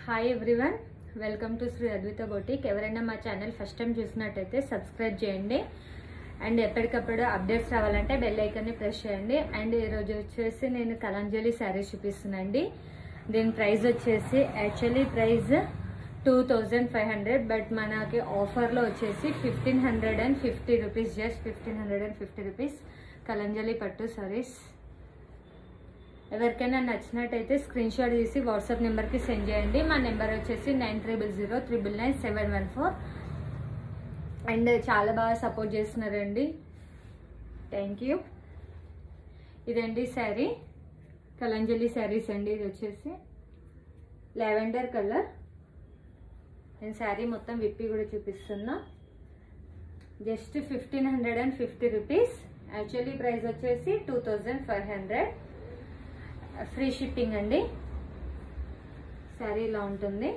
Hi everyone, welcome to Shri Advitha boutique. ఎవరైనా మా channel first time చూసినట్టయితే సబ్స్క్రైబ్ చేయండి అండ్ ఎప్పటికప్పుడు అప్డేట్స్ రావాలంటే బెల్ ఐకాన్ని ప్రెస్ చేయండి. అండ్ ఈరోజు వచ్చేసి నేను కలంజలి శారీస్ చూపిస్తున్నానండి. దీని ప్రైస్ వచ్చేసి యాక్చువల్లీ ప్రైస్ 2500, బట్ మనకి ఆఫర్లో వచ్చేసి 1550 రూపీస్, జస్ట్ 1550 రూపీస్ కలంజలి పట్టు సారీస్. ఎవరికైనా నచ్చినట్టయితే స్క్రీన్ షాట్ తీసి వాట్సాప్ నెంబర్కి సెండ్ చేయండి. మా నెంబర్ వచ్చేసి 9300999714. అండ్ చాలా బాగా సపోర్ట్ చేస్తున్నారండి, థ్యాంక్ యూ. ఇదండి శారీ, కలంజలి శారీస్ అండి. ఇది వచ్చేసి లావెండర్ కలర్. నేను శారీ మొత్తం విప్పి కూడా చూపిస్తున్నా. Just 1550 rupees. యాక్చువల్లీ ప్రైస్ వచ్చేసి 2500. ఫ్రీ షిప్పింగ్ అండి. శారీ ఇలా ఉంటుంది,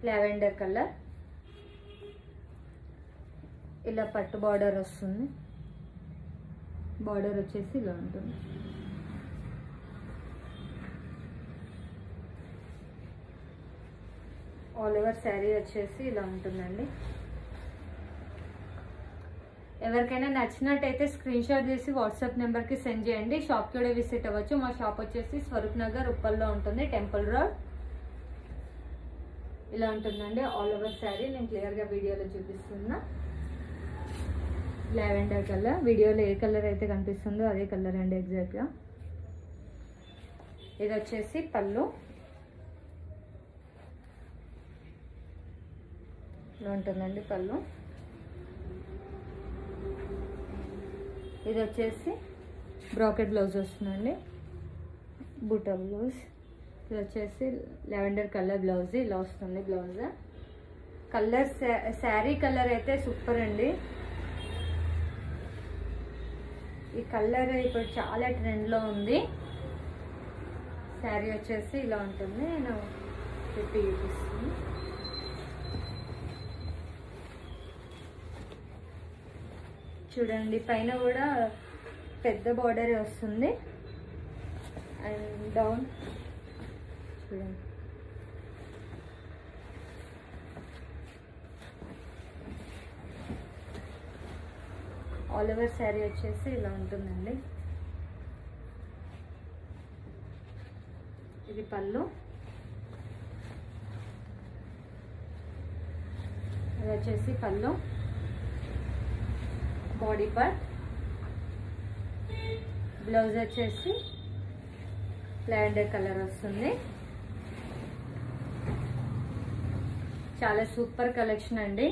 లావెండర్ కలర్. ఇలా పట్టు బార్డర్ వస్తుంది. బార్డర్ వచ్చేసి ఇలా ఉంటుంది. ఆల్ ఓవర్ శారీ వచ్చేసి ఇలా ఉంటుందండి. ఎవరికైనా నచ్చినట్టయితే స్క్రీన్ షాట్ తీసి వాట్సాప్ నెంబర్కి సెండ్ చేయండి. షాప్కి కూడా విజిట్ అవ్వచ్చు. మా షాప్ వచ్చేసి స్వరూప్ నగర్ ఉప్పల్లో ఉంటుంది, టెంపుల్ రోడ్. ఇలా ఉంటుందండి ఆల్ ఓవర్ శారీ. నేను క్లియర్గా వీడియోలో చూపిస్తున్నా. లావెండర్ కలర్, వీడియోలో ఏ కలర్ అయితే కనిపిస్తుందో అదే కలర్ అండి ఎగ్జాక్ట్గా. ఇది వచ్చేసి పళ్ళు. ఇలా ఉంటుందండి పళ్ళు. ఇది వచ్చేసి బ్రాకెట్ బ్లౌజ్ వస్తుందండి, బూటా బ్లౌజ్. ఇది వచ్చేసి లావెండర్ కలర్ బ్లౌజ్. ఇలా వస్తుంది బ్లౌజ్. కలర్ శారీ కలర్ అయితే సూపర్ అండి. ఈ కలర్ ఇప్పుడు చాలా ట్రెండ్లో ఉంది. శారీ వచ్చేసి ఇలా ఉంటుంది. నేను చెప్పి చూపిస్తాను. చూడండి, పైన కూడా పెద్ద బార్డర్ వస్తుంది అండ్ డౌన్ చూడండి. ఆల్ ఓవర్ శారీ వచ్చేసి ఇలా ఉంటుందండి. ఇది పళ్ళు. ఇది వచ్చేసి పళ్ళు, బాడీ పార్ట్. బ్లౌజ్ వచ్చేసి లావెండర్ కలర్ వస్తుంది. చాలా సూపర్ కలెక్షన్ అండి.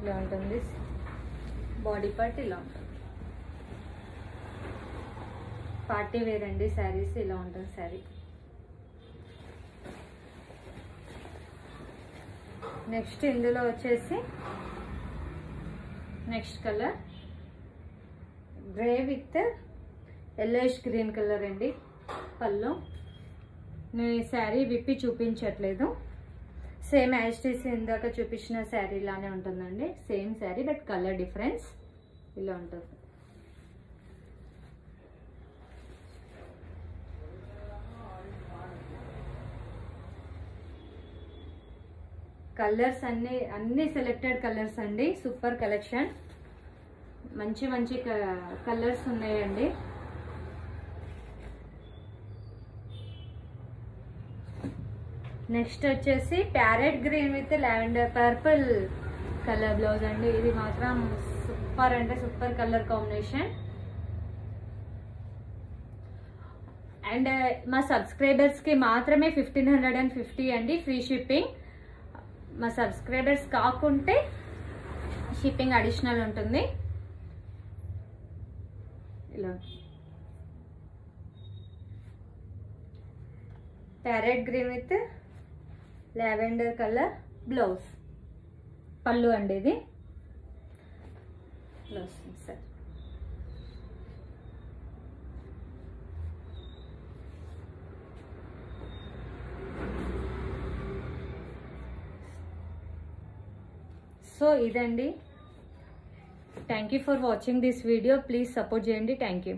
ఇలా ఉంటుంది బాడీ పార్ట్. ఇలా ఉంటుంది పార్టీ వేర్ అండి శారీస్. ఇలా ఉంటుంది శారీ. నెక్స్ట్ ఇందులో వచ్చేసి next colour grey with yellowish green colour అండి. పళ్ళు. నేను ఈ శారీ విప్పి చూపించట్లేదు, సేమ్ యాజ్ టీస్ ఇందాక చూపించిన శారీ లానే ఉంటుందండి. Same sari but colour difference. ఇలా ఉంటుంది. కలర్స్ అన్ని సెలెక్టెడ్ కలర్స్ అండి. Super collection. మంచి మంచి కలర్స్ ఉన్నాయండి. నెక్స్ట్ వచ్చేసి parrot green with lavender purple colour blouse అండి. ఇది మాత్రం సూపర్ అంటే సూపర్ కలర్ కాంబినేషన్. అండ్ మా సబ్స్క్రైబర్స్కి మాత్రమే 1550 అండి ఫ్రీ షిప్పింగ్. మా సబ్స్క్రైబర్స్ కాకుంటే షిప్పింగ్ అడిషనల్ ఉంటుంది. ఇలా parrot green with lavender colour blouse. పళ్ళు అండి ఇది. Blouse sir. సో ఇదండి. Thank you for watching this video. Please support చేయండి. Thank you.